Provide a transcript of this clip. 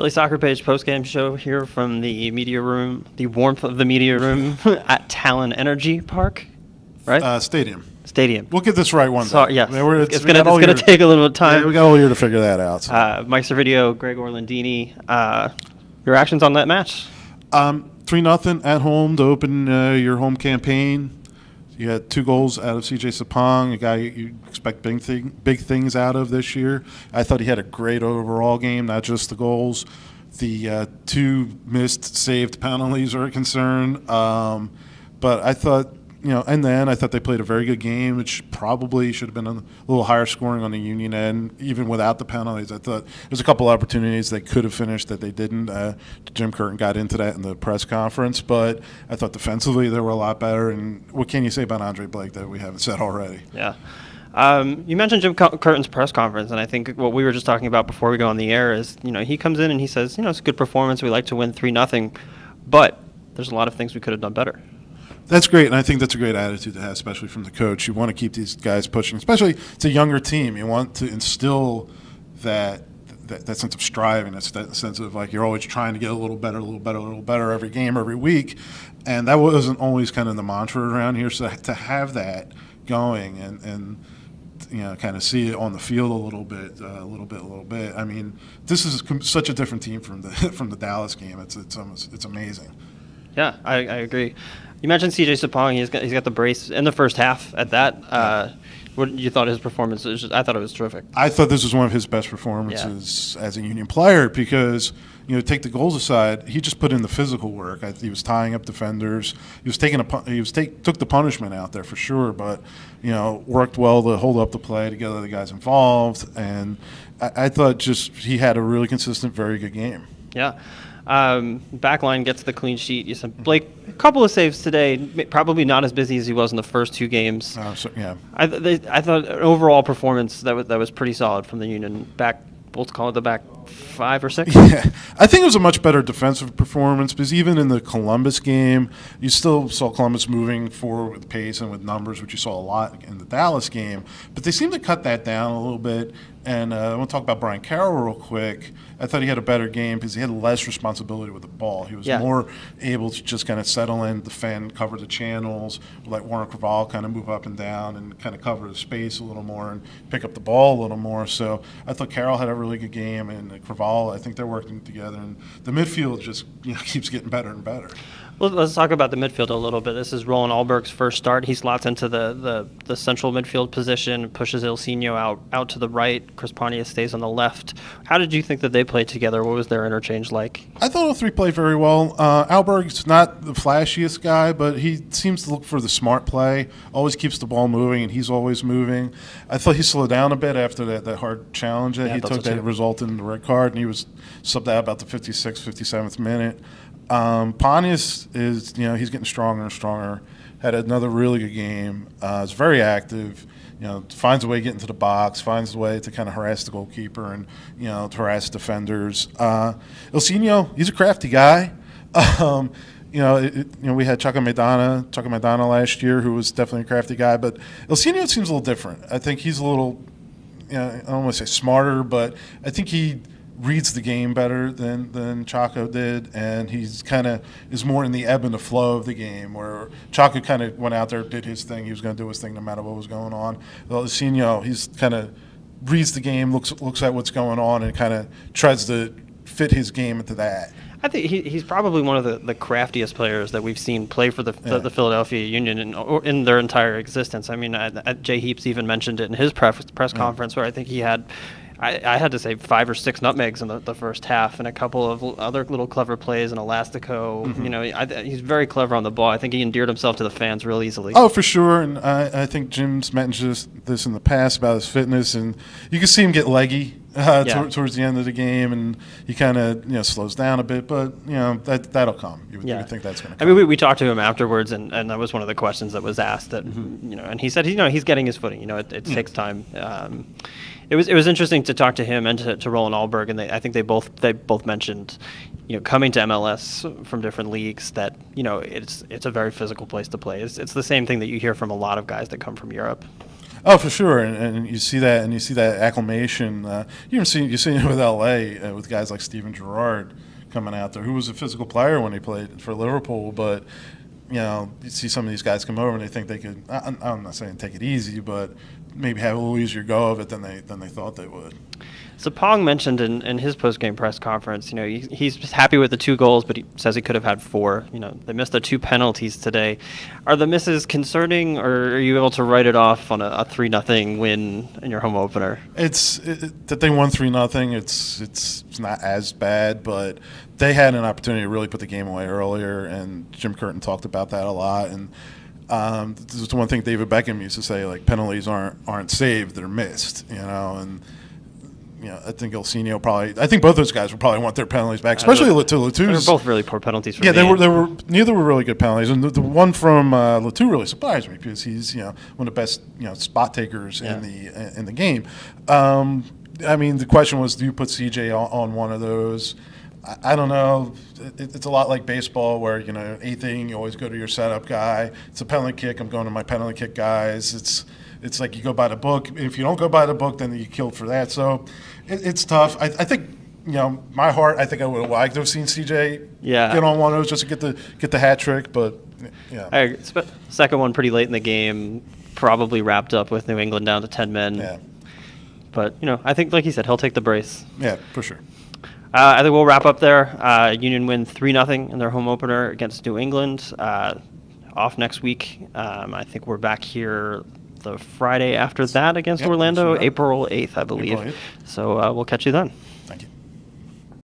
Philly Soccer Page postgame show here from the media room, the warmth of the media room at Talon Energy Park, right? Stadium. Stadium. We'll get this right one day. Sorry, yes. It's we going got all to year- take a little bit of time. Yeah, we got all year to figure that out. So. Mike Servideo, Greg Orlandini, your reactions on that match? 3-0 at home to open your home campaign. You had 2 goals out of CJ Sapong, a guy you expect big things out of this year. I thought he had a great overall game, not just the goals. The 2 missed saved penalties are a concern. But I thought, and then I thought they played a very good game, which probably should have been a little higher scoring on the Union end, even without the penalties. I thought there's a couple opportunities they could have finished that they didn't. Jim Curtin got into that in the press conference, but I thought defensively they were a lot better. And what can you say about Andre Blake that we haven't said already? Yeah. You mentioned Jim Curtin's press conference, and I think what we were just talking about before we go on the air is, he comes in and he says, it's a good performance. We like to win 3-0, but there's a lot of things we could have done better. That's great, and I think that's a great attitude to have, especially from the coach. You want to keep these guys pushing, especially it's a younger team. You want to instill that sense of striving, that sense of like you're always trying to get a little better every game, every week, and that wasn't always kind of the mantra around here. So to have that going and kind of see it on the field a little bit. I mean, this is such a different team from the Dallas game. It's amazing. Yeah, I agree. You mentioned CJ Sapong. He's got the brace in the first half at that. What you thought his performance was? I thought it was terrific. I thought this was one of his best performances as a Union player because, take the goals aside, he just put in the physical work. He was tying up defenders. He was took the punishment out there for sure, but worked well to hold up the play to get other guys involved. And I thought just he had a really consistent, very good game. Yeah. Backline gets the clean sheet. You said Blake, a couple of saves today, probably not as busy as he was in the first 2 games. Yeah. I thought an overall performance that was pretty solid from the Union back. We'll call it the back 5 or 6. Yeah, I think it was a much better defensive performance because even in the Columbus game, you still saw Columbus moving forward with pace and with numbers, which you saw a lot in the Dallas game. But they seemed to cut that down a little bit. And I want to talk about Brian Carroll real quick. I thought he had a better game because he had less responsibility with the ball. He was more able to just kind of settle in, defend, cover the channels, let Warner Creavalle kind of move up and down and kind of cover the space a little more and pick up the ball a little more. So I thought Carroll had a really good game, and Creavalle, I think they're working together. And the midfield just keeps getting better and better. Well, let's talk about the midfield a little bit. This is Roland Alberg's first start. He slots into the central midfield position, pushes Ilsinho out to the right. Chris Pontius stays on the left. How did you think that they played together? What was their interchange like? I thought all 3 played very well. Alberg's not the flashiest guy, but he seems to look for the smart play, always keeps the ball moving, and he's always moving. I thought he slowed down a bit after that hard challenge that he took that resulted in the red card, and he was subbed out about the 56th, 57th minute. Pontius is, he's getting stronger and stronger. Had another really good game. Is very active. Finds a way to get into the box. Finds a way to kind of harass the goalkeeper and to harass defenders. Ilsinho, he's a crafty guy. We had Chaka Maidana last year, who was definitely a crafty guy. But Ilsinho seems a little different. I think he's a little, I don't want to say smarter, but I think he reads the game better than Chaco did, and he's kind of is more in the ebb and the flow of the game, where Chaco kind of went out there, did his thing. He was going to do his thing no matter what was going on. Well, Ilsinho, he's kind of reads the game, looks at what's going on, and kind of tries to fit his game into that. I think he's probably one of the craftiest players that we've seen play for the Philadelphia Union in their entire existence. I mean, Jay Heaps even mentioned it in his press conference, where I think he had I had to say 5 or 6 nutmegs in the first half, and a couple of other little clever plays, and Elastico. Mm-hmm. He's very clever on the ball. I think he endeared himself to the fans real easily. Oh, for sure. And I think Jim's mentioned this in the past about his fitness, and you can see him get leggy towards the end of the game, and he kind of slows down a bit, but that'll come. You would think that's going to come. I mean, we talked to him afterwards, and that was one of the questions that was asked. That and he said he's getting his footing. It takes time. It was interesting to talk to him and to Roland Alberg, and I think they both mentioned, coming to MLS from different leagues, that it's a very physical place to play. It's the same thing that you hear from a lot of guys that come from Europe. Oh, for sure, and you see that, and you see that acclimation. You see it with L.A. With guys like Steven Gerrard coming out there, who was a physical player when he played for Liverpool. But you see some of these guys come over and they think they could. I'm not saying take it easy, but maybe have a little easier go of it than they thought they would. So Pong mentioned in his post-game press conference, he's just happy with the 2 goals, but he says he could have had 4. They missed the 2 penalties today. Are the misses concerning, or are you able to write it off on a 3-0 win in your home opener? That they won 3-0. It's not as bad, but they had an opportunity to really put the game away earlier, and Jim Curtin talked about that a lot. And this is the one thing David Beckham used to say, like, penalties aren't saved, they're missed. And I think I think both those guys would probably want their penalties back, especially Latu's. They were both really poor penalties for me. They were. Neither were really good penalties, and the one from Latu really surprised me because he's one of the best spot takers in the game. I mean, the question was, do you put CJ on one of those? I don't know. It's a lot like baseball where, eighth inning, you always go to your setup guy. It's a penalty kick. I'm going to my penalty kick guys. It's like you go by the book. If you don't go by the book, then you killed for that. So it's tough. I think, my heart, I think I would have liked to have seen CJ get on one of those just to get the hat trick. But, second one pretty late in the game, probably wrapped up with New England down to 10 men. Yeah. But, I think, like you said, he'll take the brace. Yeah, for sure. I think we'll wrap up there. Union win 3-0 in their home opener against New England. Off next week. I think we're back here the Friday after that against Orlando, April 8th, I believe. So we'll catch you then.